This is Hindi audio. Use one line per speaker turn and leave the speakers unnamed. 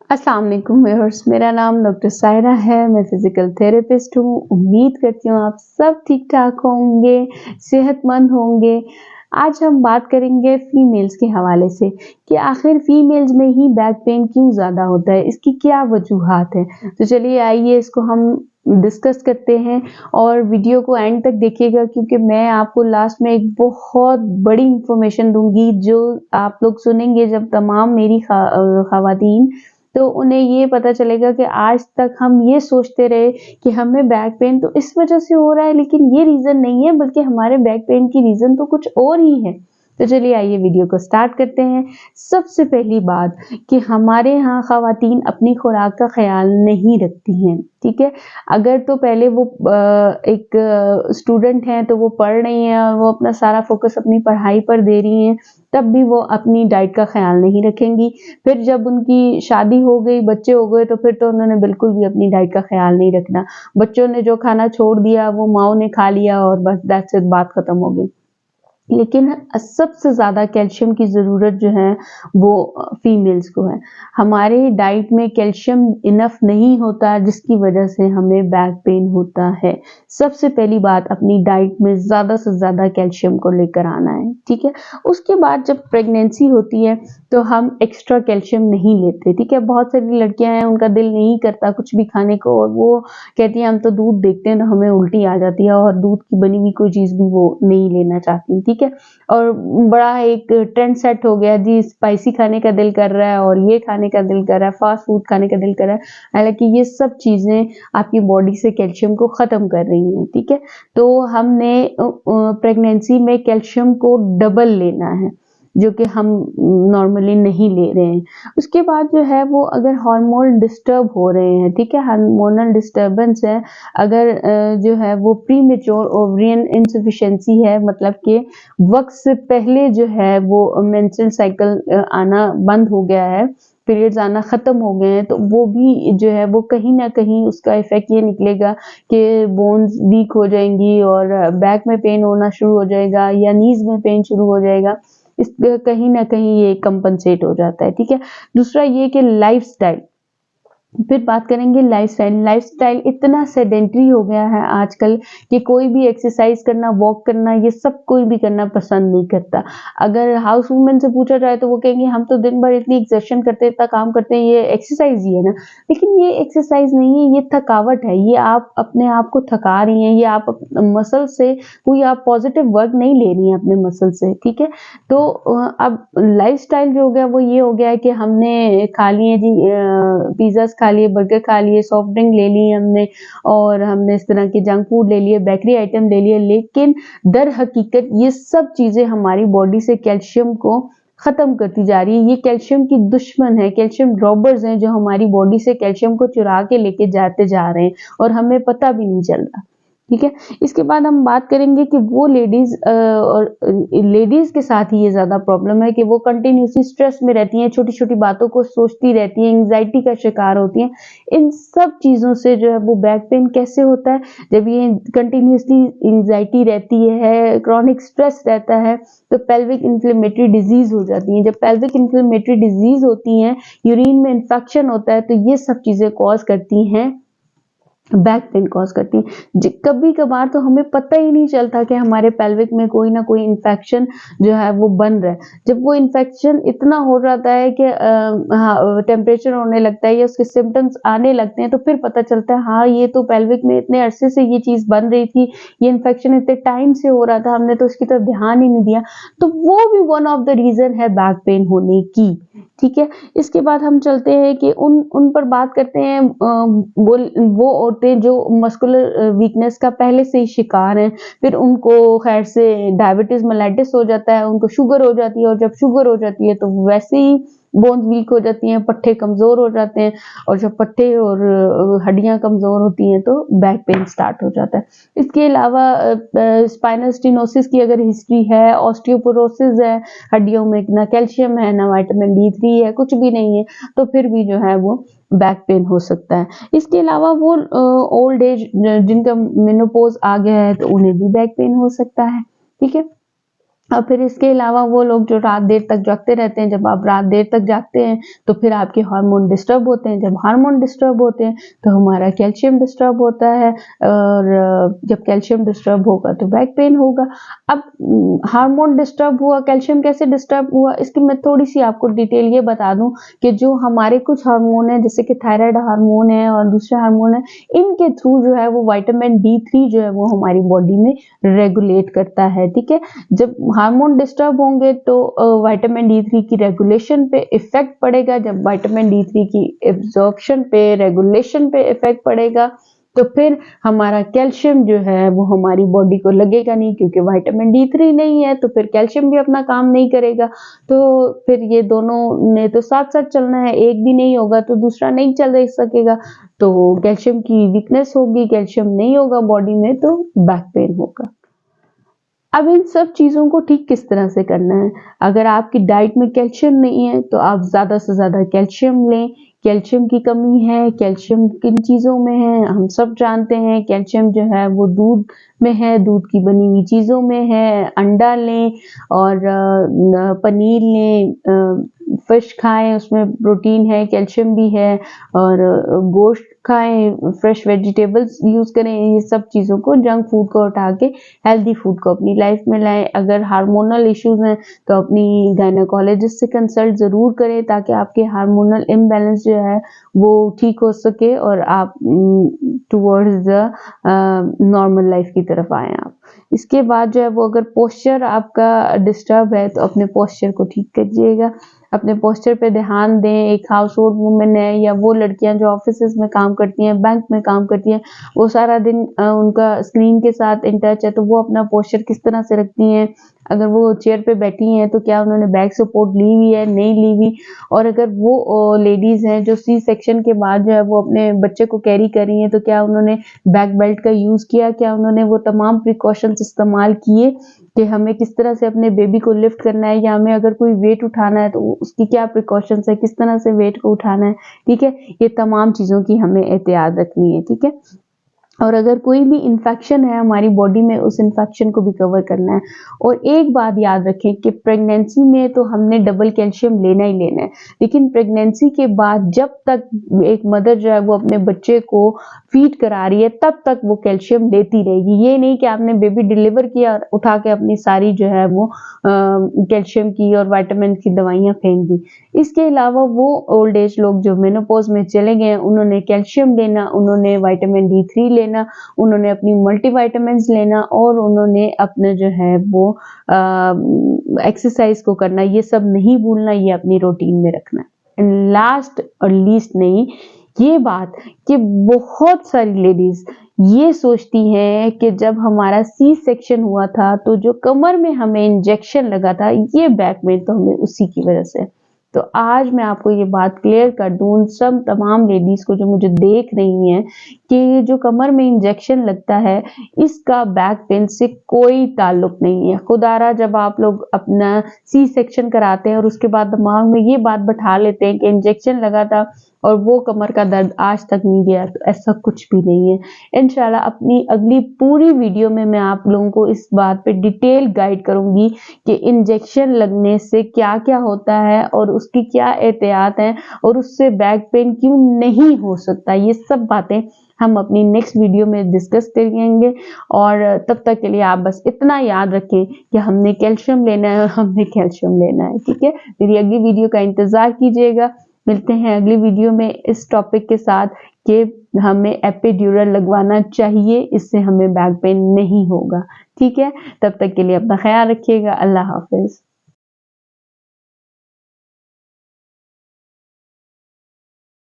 अस्सलाम वालेकुम व्यूअर्स, मेरा नाम डॉक्टर सायरा है। मैं फिजिकल थेरेपिस्ट हूँ। उम्मीद करती हूँ आप सब ठीक ठाक होंगे, सेहतमंद होंगे। आज हम बात करेंगे फीमेल्स के हवाले से कि आखिर फीमेल्स में ही बैक पेन क्यों ज़्यादा होता है, इसकी क्या वजूहात है। तो चलिए आइए इसको हम डिस्कस करते हैं और वीडियो को एंड तक देखिएगा, क्योंकि मैं आपको लास्ट में एक बहुत बड़ी इंफॉर्मेशन दूंगी जो आप लोग सुनेंगे जब तमाम मेरी खवातीन, तो उन्हें ये पता चलेगा कि आज तक हम ये सोचते रहे कि हमें बैक पेन तो इस वजह से हो रहा है, लेकिन ये रीज़न नहीं है, बल्कि हमारे बैक पेन की रीज़न तो कुछ और ही है। तो चलिए आइए वीडियो को स्टार्ट करते हैं। सबसे पहली बात कि हमारे यहाँ ख़वातीन अपनी खुराक का ख़्याल नहीं रखती हैं, ठीक है। अगर तो पहले वो एक स्टूडेंट हैं तो वो पढ़ रही हैं और वो अपना सारा फोकस अपनी पढ़ाई पर दे रही हैं, तब भी वो अपनी डाइट का ख़्याल नहीं रखेंगी। फिर जब उनकी शादी हो गई, बच्चे हो गए, तो फिर तो उन्होंने बिल्कुल भी अपनी डाइट का ख़्याल नहीं रखना। बच्चों ने जो खाना छोड़ दिया वो माँओं ने खा लिया और बस दैट्स इट, बात ख़त्म हो गई। लेकिन सबसे ज़्यादा कैल्शियम की ज़रूरत जो है वो फीमेल्स को है। हमारे डाइट में कैल्शियम इनफ नहीं होता, जिसकी वजह से हमें बैक पेन होता है। सबसे पहली बात, अपनी डाइट में ज़्यादा से ज़्यादा कैल्शियम को लेकर आना है, ठीक है। उसके बाद जब प्रेगनेंसी होती है तो हम एक्स्ट्रा कैल्शियम नहीं लेते, ठीक है। बहुत सारी लड़कियां हैं, उनका दिल नहीं करता कुछ भी खाने को और वो कहती हैं हम तो दूध देखते हैं तो हमें उल्टी आ जाती है और दूध की बनी हुई कोई चीज़ भी वो नहीं लेना चाहती, ठीक है। और बड़ा एक ट्रेंड सेट हो गया जी, स्पाइसी खाने का दिल कर रहा है और ये खाने का दिल कर रहा है, फास्ट फूड खाने का दिल कर रहा है। हालांकि ये सब चीज़ें आपकी बॉडी से कैल्शियम को ख़त्म कर रही हैं, ठीक है। तो हमने प्रेगनेंसी में कैल्शियम को डबल लेना है, जो कि हम नॉर्मली नहीं ले रहे हैं। उसके बाद जो है वो अगर हार्मोन डिस्टर्ब हो रहे हैं, ठीक है, हार्मोनल डिस्टर्बेंस है, अगर जो है वो प्रीमेच्योर ओवरियन इनसफिशिएंसी है, मतलब कि वक्त से पहले जो है वो मेंस्ट्रुअल साइकिल आना बंद हो गया है, पीरियड्स आना ख़त्म हो गए हैं, तो वो भी जो है वो कहीं ना कहीं उसका इफेक्ट ये निकलेगा कि बोन्स वीक हो जाएंगी और बैक में पेन होना शुरू हो जाएगा या नीज में पेन शुरू हो जाएगा। इस कहीं ना कहीं ये कंपनसेट हो जाता है, ठीक है। दूसरा ये कि लाइफस्टाइल, फिर बात करेंगे लाइफस्टाइल। लाइफस्टाइल इतना सेडेंटरी हो गया है आजकल कि कोई भी एक्सरसाइज करना, वॉक करना, ये सब कोई भी करना पसंद नहीं करता। अगर हाउस वुमेन से पूछा जाए तो वो कहेंगे हम तो दिन भर इतनी एक्सर्शन करते हैं, इतना काम करते हैं, ये एक्सरसाइज ही है ना। लेकिन ये एक्सरसाइज नहीं है, ये थकावट है। ये आप अपने आप को थका रही हैं, ये आप मसल से कोई आप पॉजिटिव वर्क नहीं ले रही हैं अपने मसल से, ठीक है। तो अब लाइफस्टाइल जो हो गया वो ये हो गया है कि हमने खा लिए जी पिज़्ज़ास खा लिए, बर्गर खा लिए, सॉफ्ट ड्रिंक ले ली हमने और हमने इस तरह के जंक फूड ले लिए, बेकरी आइटम ले लिए, लेकिन दर हकीकत ये सब चीज़ें हमारी बॉडी से कैल्शियम को ख़त्म करती जा रही है। ये कैल्शियम की दुश्मन है, कैल्शियम रॉबर्स हैं जो हमारी बॉडी से कैल्शियम को चुरा के लेके जाते जा रहे हैं और हमें पता भी नहीं चल रहा, ठीक है। इसके बाद हम बात करेंगे कि वो लेडीज और लेडीज के साथ ही ये ज्यादा प्रॉब्लम है कि वो कंटिन्यूसली स्ट्रेस में रहती हैं, छोटी छोटी बातों को सोचती रहती हैं, एंग्जाइटी का शिकार होती हैं। इन सब चीजों से जो है वो बैक पेन कैसे होता है, जब ये कंटिन्यूसली एंग्जाइटी रहती है, क्रॉनिक स्ट्रेस रहता है, तो पेल्विक इन्फ्लेमेटरी डिजीज हो जाती है। जब पेल्विक इन्फ्लेमेटरी डिजीज होती हैं, यूरिन में इन्फेक्शन होता है, तो ये सब चीजें कॉज करती हैं, बैक पेन कॉज करती है। कभी कभार तो हमें पता ही नहीं चलता कि हमारे पेल्विक में कोई ना कोई इन्फेक्शन जो है वो बन रहा है। जब वो इन्फेक्शन इतना हो जाता है कि टेम्परेचर होने लगता है या उसके सिम्टम्स आने लगते हैं, तो फिर पता चलता है हाँ ये तो पेल्विक में इतने अरसे से ये चीज़ बन रही थी, ये इन्फेक्शन इतने टाइम से हो रहा था, हमने तो उसकी तरफ ध्यान ही नहीं दिया। तो वो भी वन ऑफ द रीज़न है बैक पेन होने की, ठीक है। इसके बाद हम चलते हैं कि उन पर बात करते हैं। वो औरतें जो मस्कुलर वीकनेस का पहले से ही शिकार हैं, फिर उनको खैर से डायबिटीज मेलाइटिस हो जाता है, उनको शुगर हो जाती है और जब शुगर हो जाती है तो वैसे ही बोन्स वीक हो जाती हैं, पट्टे कमज़ोर हो जाते हैं और जब पट्टे और हड्डियां कमज़ोर होती हैं तो बैक पेन स्टार्ट हो जाता है। इसके अलावा स्पाइनल स्टिनोसिस की अगर हिस्ट्री है, ऑस्टियोपोरोसिस है, हड्डियों में ना कैल्शियम है ना विटामिन D3 है, कुछ भी नहीं है, तो फिर भी जो है वो बैक पेन हो सकता है। इसके अलावा वो ओल्ड एज जिनका मेनोपॉज आ गया है तो उन्हें भी बैक पेन हो सकता है, ठीक है। और फिर इसके अलावा वो लोग जो रात देर तक जागते रहते हैं, जब आप रात देर तक जागते हैं तो फिर आपके हार्मोन डिस्टर्ब होते हैं। जब हार्मोन डिस्टर्ब होते हैं तो हमारा कैल्शियम डिस्टर्ब होता है, और जब कैल्शियम डिस्टर्ब होगा तो बैक पेन होगा। अब हार्मोन डिस्टर्ब हुआ, कैल्शियम कैसे डिस्टर्ब हुआ, इसकी मैं थोड़ी सी आपको डिटेल ये बता दूं कि जो हमारे कुछ हार्मोन है, जैसे कि थायराइड हार्मोन है और दूसरे हार्मोन है, इनके थ्रू जो है वो विटामिन D3 जो है वो हमारी बॉडी में रेगुलेट करता है। ठीक है, जब हार्मोन डिस्टर्ब होंगे तो विटामिन D3 की रेगुलेशन पे इफेक्ट पड़ेगा। जब विटामिन D3 की एब्जॉर्प्शन पे, रेगुलेशन पे इफेक्ट पड़ेगा तो फिर हमारा कैल्शियम जो है वो हमारी बॉडी को लगेगा नहीं, क्योंकि विटामिन D3 नहीं है तो फिर कैल्शियम भी अपना काम नहीं करेगा। तो फिर ये दोनों ने तो साथ साथ चलना है, एक भी नहीं होगा तो दूसरा नहीं चल सकेगा। तो कैल्शियम की वीकनेस होगी, कैल्शियम नहीं होगा बॉडी में तो बैक पेन होगा। अब इन सब चीज़ों को ठीक किस तरह से करना है? अगर आपकी डाइट में कैल्शियम नहीं है तो आप ज़्यादा से ज़्यादा कैल्शियम लें। कैल्शियम की कमी है, कैल्शियम किन चीज़ों में है हम सब जानते हैं। कैल्शियम जो है वो दूध में है, दूध की बनी हुई चीज़ों में है। अंडा लें और पनीर लें, फिश खाएं, उसमें प्रोटीन है, कैल्शियम भी है। और गोश्त खाएं, फ्रेश वेजिटेबल्स यूज़ करें। ये सब चीज़ों को, जंक फूड को हटा के हेल्दी फूड को अपनी लाइफ में लाएं। अगर हार्मोनल इश्यूज हैं तो अपनी गायनेकोलॉजिस्ट से कंसल्ट ज़रूर करें, ताकि आपके हार्मोनल इम्बैलेंस जो है वो ठीक हो सके और आप टुवर्ड्स द नॉर्मल लाइफ की तरफ आए आप। इसके बाद जो है वो, अगर पोस्चर आपका डिस्टर्ब है तो अपने पोस्चर को ठीक करिएगा। अपने पोस्चर पे ध्यान दें। एक हाउस होल्ड वुमेन है या वो लड़कियां जो ऑफिसेज में काम करती हैं, बैंक में काम करती हैं, वो सारा दिन उनका स्क्रीन के साथ इन टच है, तो वो अपना पोस्चर किस तरह से रखती हैं। अगर वो चेयर पे बैठी हैं तो क्या उन्होंने बैक सपोर्ट ली हुई है, नहीं ली हुई। और अगर वो लेडीज हैं जो C सेक्शन के बाद जो है वो अपने बच्चे को कैरी कर रही हैं, तो क्या उन्होंने बैक बेल्ट का यूज किया, क्या उन्होंने वो तमाम प्रिकॉशंस इस्तेमाल किए कि हमें किस तरह से अपने बेबी को लिफ्ट करना है, या हमें अगर कोई वेट उठाना है तो उसकी क्या प्रिकॉशंस है, किस तरह से वेट को उठाना है। ठीक है, ये तमाम चीज़ों की हमें एहतियात रखनी है। ठीक है, और अगर कोई भी इन्फेक्शन है हमारी बॉडी में, उस इन्फेक्शन को भी कवर करना है। और एक बात याद रखें कि प्रेगनेंसी में तो हमने डबल कैल्शियम लेना ही लेना है, लेकिन प्रेगनेंसी के बाद जब तक एक मदर जो है वो अपने बच्चे को फीड करा रही है तब तक वो कैल्शियम लेती रहेगी। ये नहीं कि आपने बेबी डिलीवर किया और उठा के अपनी सारी जो है वो कैल्शियम की और विटामिन की दवाइयाँ फेंक दी। इसके अलावा वो ओल्ड एज लोग जो मेनोपॉज में चले गए हैं, उन्होंने कैल्शियम लेना, उन्होंने विटामिन D3 लेना, उन्होंने अपनी मल्टीविटामिन्स लेना, और उन्होंने अपना जो है वो एक्सरसाइज को करना। ये सब नहीं भूलना, ये अपनी रूटीन में रखना। एंड लास्ट और लीस्ट नहीं, ये बात कि बहुत सारी लेडीज ये सोचती हैं कि जब हमारा C सेक्शन हुआ था तो जो कमर में हमें इंजेक्शन लगा था, ये बैक में तो हमें उसी की वजह से। तो आज मैं आपको ये बात क्लियर कर दूं उन सब तमाम लेडीज को जो मुझे देख रही हैं, कि जो कमर में इंजेक्शन लगता है इसका बैक पेन से कोई ताल्लुक नहीं है। खुदारा जब आप लोग अपना C सेक्शन कराते हैं और उसके बाद दिमाग में ये बात बैठा लेते हैं कि इंजेक्शन लगा था और वो कमर का दर्द आज तक नहीं गया, तो ऐसा कुछ भी नहीं है। इंशाल्लाह अपनी अगली पूरी वीडियो में मैं आप लोगों को इस बात पे डिटेल गाइड करूंगी कि इंजेक्शन लगने से क्या क्या होता है और उसकी क्या एहतियात है और उससे बैक पेन क्यों नहीं हो सकता। ये सब बातें हम अपनी नेक्स्ट वीडियो में डिस्कस करेंगे। और तब तक के लिए आप बस इतना याद रखें कि हमने कैल्शियम लेना है और हमने कैल्शियम लेना है। ठीक है, मेरी अगली वीडियो का इंतजार कीजिएगा। मिलते हैं अगली वीडियो में इस टॉपिक के साथ कि हमें एपिड्यूरल लगवाना चाहिए, इससे हमें बैक पेन नहीं होगा। ठीक है, तब तक के लिए अपना ख्याल रखिएगा। अल्लाह हाफिज।